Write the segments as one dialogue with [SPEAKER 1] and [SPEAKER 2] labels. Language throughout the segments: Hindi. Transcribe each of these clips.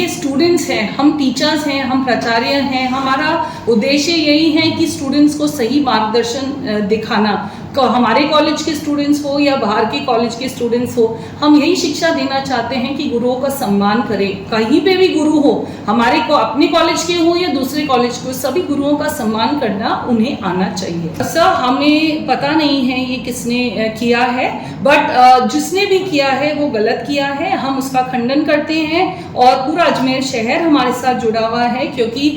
[SPEAKER 1] ये स्टूडेंट्स हैं, हम टीचर्स हैं, हम प्राचार्य हैं, हमारा उद्देश्य यही है कि स्टूडेंट्स को सही मार्गदर्शन दिखाना। हमारे कॉलेज के स्टूडेंट्स हो या बाहर के कॉलेज के स्टूडेंट्स हो, हम यही शिक्षा देना चाहते हैं कि गुरुओं का सम्मान करें। कहीं पे भी गुरु हो, हमारे को अपने कॉलेज के हो या दूसरे कॉलेज के, सभी गुरुओं का सम्मान करना उन्हें आना चाहिए। सर, हमें पता नहीं है ये किसने किया है, बट जिसने भी किया है वो गलत किया है। हम उसका खंडन करते हैं और पूरा अजमेर शहर हमारे साथ जुड़ा हुआ है, क्योंकि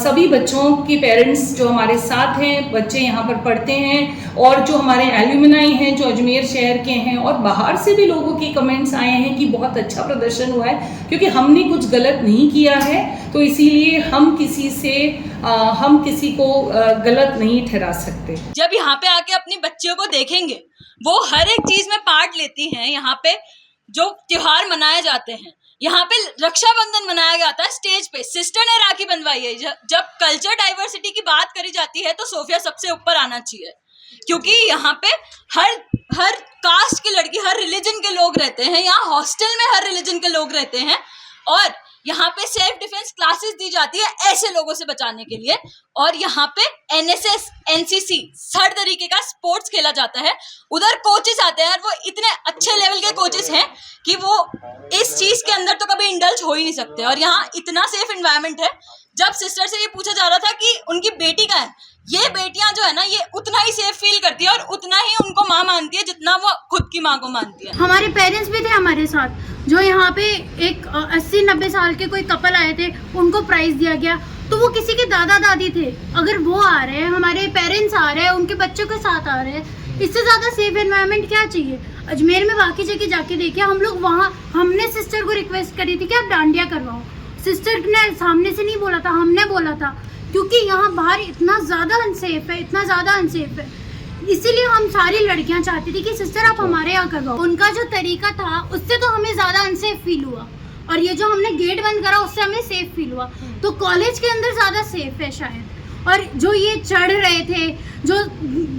[SPEAKER 1] सभी बच्चों के पेरेंट्स जो हमारे साथ हैं, बच्चे यहाँ पर पढ़ते हैं, और जो हमारे एल्यूमिनाई हैं जो अजमेर शहर के हैं, और बाहर से भी लोगों के कमेंट्स आए हैं कि बहुत अच्छा प्रदर्शन हुआ है, क्योंकि हमने कुछ गलत नहीं किया है। तो इसीलिए हम किसी को गलत नहीं ठहरा सकते।
[SPEAKER 2] जब यहाँ पे आके अपनी बच्चियों को देखेंगे, वो हर एक चीज में पार्ट लेती हैं। यहाँ पे जो त्योहार मनाए जाते हैं, यहाँ पे रक्षाबंधन मनाया जाता है स्टेज पे, सिस्टर ने राखी बंधवाई है। जब कल्चर डाइवर्सिटी की बात करी जाती है तो सोफिया सबसे ऊपर आना चाहिए, क्योंकि यहाँ पे हर कास्ट की लड़की, हर रिलीजन के लोग रहते हैं। यहाँ हॉस्टल में हर रिलीजन के लोग रहते हैं, और यहाँ पे सेल्फ डिफेंस क्लासेस दी जाती है ऐसे लोगों से बचाने के लिए। और यहाँ पे एनएसएस, एनसीसी, हर तरीके का स्पोर्ट्स खेला जाता है। उधर कोचेस आते हैं, और वो इतने अच्छे लेवल के कोचेस हैं कि वो इस चीज के अंदर तो कभी इंडल्ज हो ही नहीं सकते। और यहाँ इतना सेफ एनवायरनमेंट है। जब सिस्टर से ये पूछा जा रहा था कि उनकी बेटी का है, ये बेटियां जो है ना, ये उतना ही सेफ फील करती है और उतना ही उनको माँ मानती है जितना वो खुद की माँ को मानती है।
[SPEAKER 3] हमारे पेरेंट्स भी थे हमारे साथ, जो यहाँ पे एक 80-90 साल के कोई कपल आए थे, उनको प्राइज दिया गया। तो वो किसी के दादा दादी थे, अगर वो आ रहे हैं, हमारे पेरेंट्स आ रहे हैं, उनके बच्चों के साथ आ रहे हैं, इससे ज़्यादा सेफ एनवायरनमेंट क्या चाहिए। अजमेर में बाकी जगह जाके देखिए, हम लोग वहाँ, हमने सिस्टर को रिक्वेस्ट करी थी कि आप डांडिया करवाओ। सिस्टर ने सामने से नहीं बोला था, हमने बोला था, क्योंकि यहाँ बाहर इतना ज़्यादा अनसेफ है, इतना ज़्यादा अनसेफ है। इसीलिए हम सारी लड़कियां चाहती थी कि सिस्टर आप हमारे यहाँ करवाओ। उनका जो तरीका था उससे तो हमें ज़्यादा अनसेफ फील हुआ, और ये जो हमने गेट बंद करा उससे हमें सेफ फील हुआ। तो कॉलेज के अंदर ज़्यादा सेफ है शायद। और जो ये चढ़ रहे थे, जो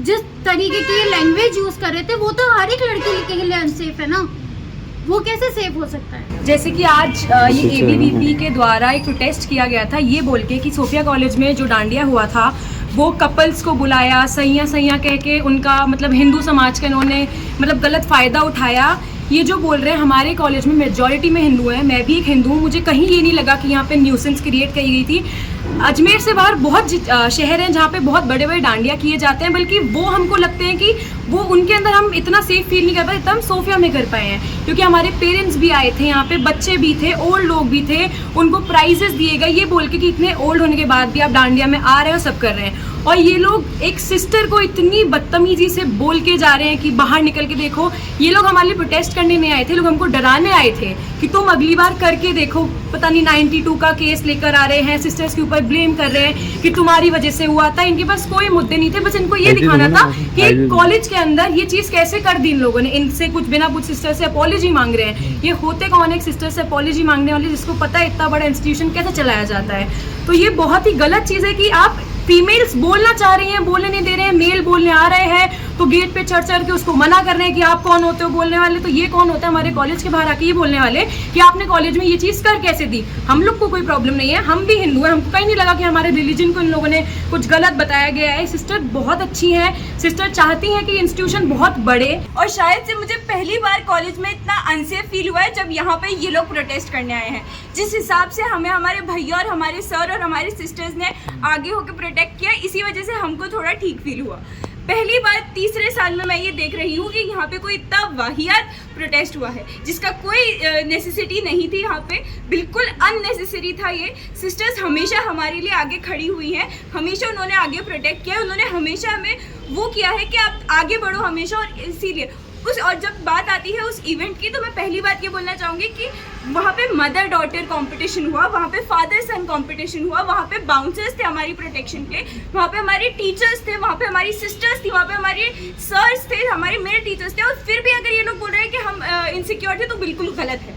[SPEAKER 3] जिस तरीके की लैंग्वेज यूज़ कर रहे थे, वो तो हर एक लड़की के लिए अनसेफ है ना, वो कैसे सेफ हो सकता है।
[SPEAKER 4] जैसे कि आज ये एबीवीपी के द्वारा एक प्रोटेस्ट किया गया था, ये बोल के कि सोफिया कॉलेज में जो डांडिया हुआ था वो कपल्स को बुलाया, सैया कह के उनका मतलब हिंदू समाज का इन्होंने मतलब गलत फ़ायदा उठाया। ये जो बोल रहे हैं, हमारे कॉलेज में मेजॉरिटी में हिंदू हैं, मैं भी एक हिंदू हूँ, मुझे कहीं ये नहीं लगा कि यहाँ पे न्यूसेंस क्रिएट की गई थी। अजमेर से बाहर बहुत शहर हैं जहाँ पे बहुत बड़े बड़े डांडिया किए जाते हैं, बल्कि वो हमको लगते हैं कि वो उनके अंदर हम इतना सेफ फील नहीं कर पाए, इतना हम सोफिया में कर पाए हैं। क्योंकि हमारे पेरेंट्स भी आए थे, यहाँ पे बच्चे भी थे, ओल्ड लोग भी थे, उनको प्राइजेस दिए गए ये बोल के कि इतने ओल्ड होने के बाद भी आप डांडिया में आ रहे हो, सब कर रहे हैं। और ये लोग एक सिस्टर को इतनी बदतमीजी से बोल के जा रहे हैं कि बाहर निकल के देखो। ये लोग हमारे लिए प्रोटेस्ट करने नहीं आए थे, लोग हमको डराने आए थे कि तुम अगली बार करके देखो। पता नहीं 92 का केस लेकर आ रहे हैं, सिस्टर्स के ऊपर ब्लेम कर रहे हैं कि तुम्हारी वजह से हुआ था। इनके पास कोई मुद्दे नहीं थे, बस इनको ये दिखाना था कि कॉलेज के अंदर ये चीज़ कैसे कर दी इन लोगों ने। इनसे कुछ बिना कुछ सिस्टर से अपॉलॉजी मांग रहे हैं। ये होते कौन है एक सिस्टर से अपॉलॉजी मांगने वाले, जिसको पता है इतना बड़ा इंस्टीट्यूशन कैसे चलाया जाता है। तो ये बहुत ही गलत चीज़ है कि आप फीमेल्स बोलना चाह रही हैं, बोलने नहीं दे रहे हैं, मेल बोलने आ रहे हैं तो गेट पे चढ़ के उसको मना कर रहे हैं कि आप कौन होते हो बोलने वाले। तो ये कौन होता है हमारे कॉलेज के बाहर आके ये बोलने वाले कि आपने कॉलेज में ये चीज़ कर कैसे दी। हम लोग को कोई प्रॉब्लम नहीं है, हम भी हिंदू हैं, हमको कहीं नहीं लगा कि हमारे रिलीजन को इन लोगों ने कुछ गलत बताया गया है। सिस्टर बहुत अच्छी हैं, सिस्टर चाहती हैं कि इंस्टीट्यूशन बहुत बड़े।
[SPEAKER 5] और शायद से मुझे पहली बार कॉलेज में इतना अनसेफ फील हुआ है जब यहाँ पे ये लोग प्रोटेस्ट करने आए हैं। जिस हिसाब से हमें हमारे भैया और हमारे सर और हमारे सिस्टर्स ने आगे होकर प्रोटेक्ट किया, इसी वजह से हमको थोड़ा ठीक फील हुआ। पहली बार तीसरे साल में मैं ये देख रही हूँ कि यहाँ पे कोई इतना वाहियात प्रोटेस्ट हुआ है जिसका कोई नेसेसिटी नहीं थी। यहाँ पे बिल्कुल अननेसेसरी था ये। सिस्टर्स हमेशा हमारे लिए आगे खड़ी हुई हैं, हमेशा उन्होंने आगे प्रोटेक्ट किया, उन्होंने हमेशा हमें वो किया है कि आप आगे बढ़ो हमेशा। और इसीलिए और जब बात आती है उस इवेंट की, तो मैं पहली बात ये बोलना चाहूँगी कि वहाँ पे मदर डॉटर कंपटीशन हुआ, वहाँ पे फादर सन कंपटीशन हुआ, वहाँ पे बाउंसर्स थे हमारी प्रोटेक्शन के, वहाँ पे हमारे टीचर्स थे, वहाँ पे हमारी सिस्टर्स थी, वहाँ पे हमारे सर्स थे, हमारे मेल टीचर्स थे। और फिर भी अगर ये लोग बोल रहे हैं कि हम इनसिक्योर थे, तो बिल्कुल गलत है।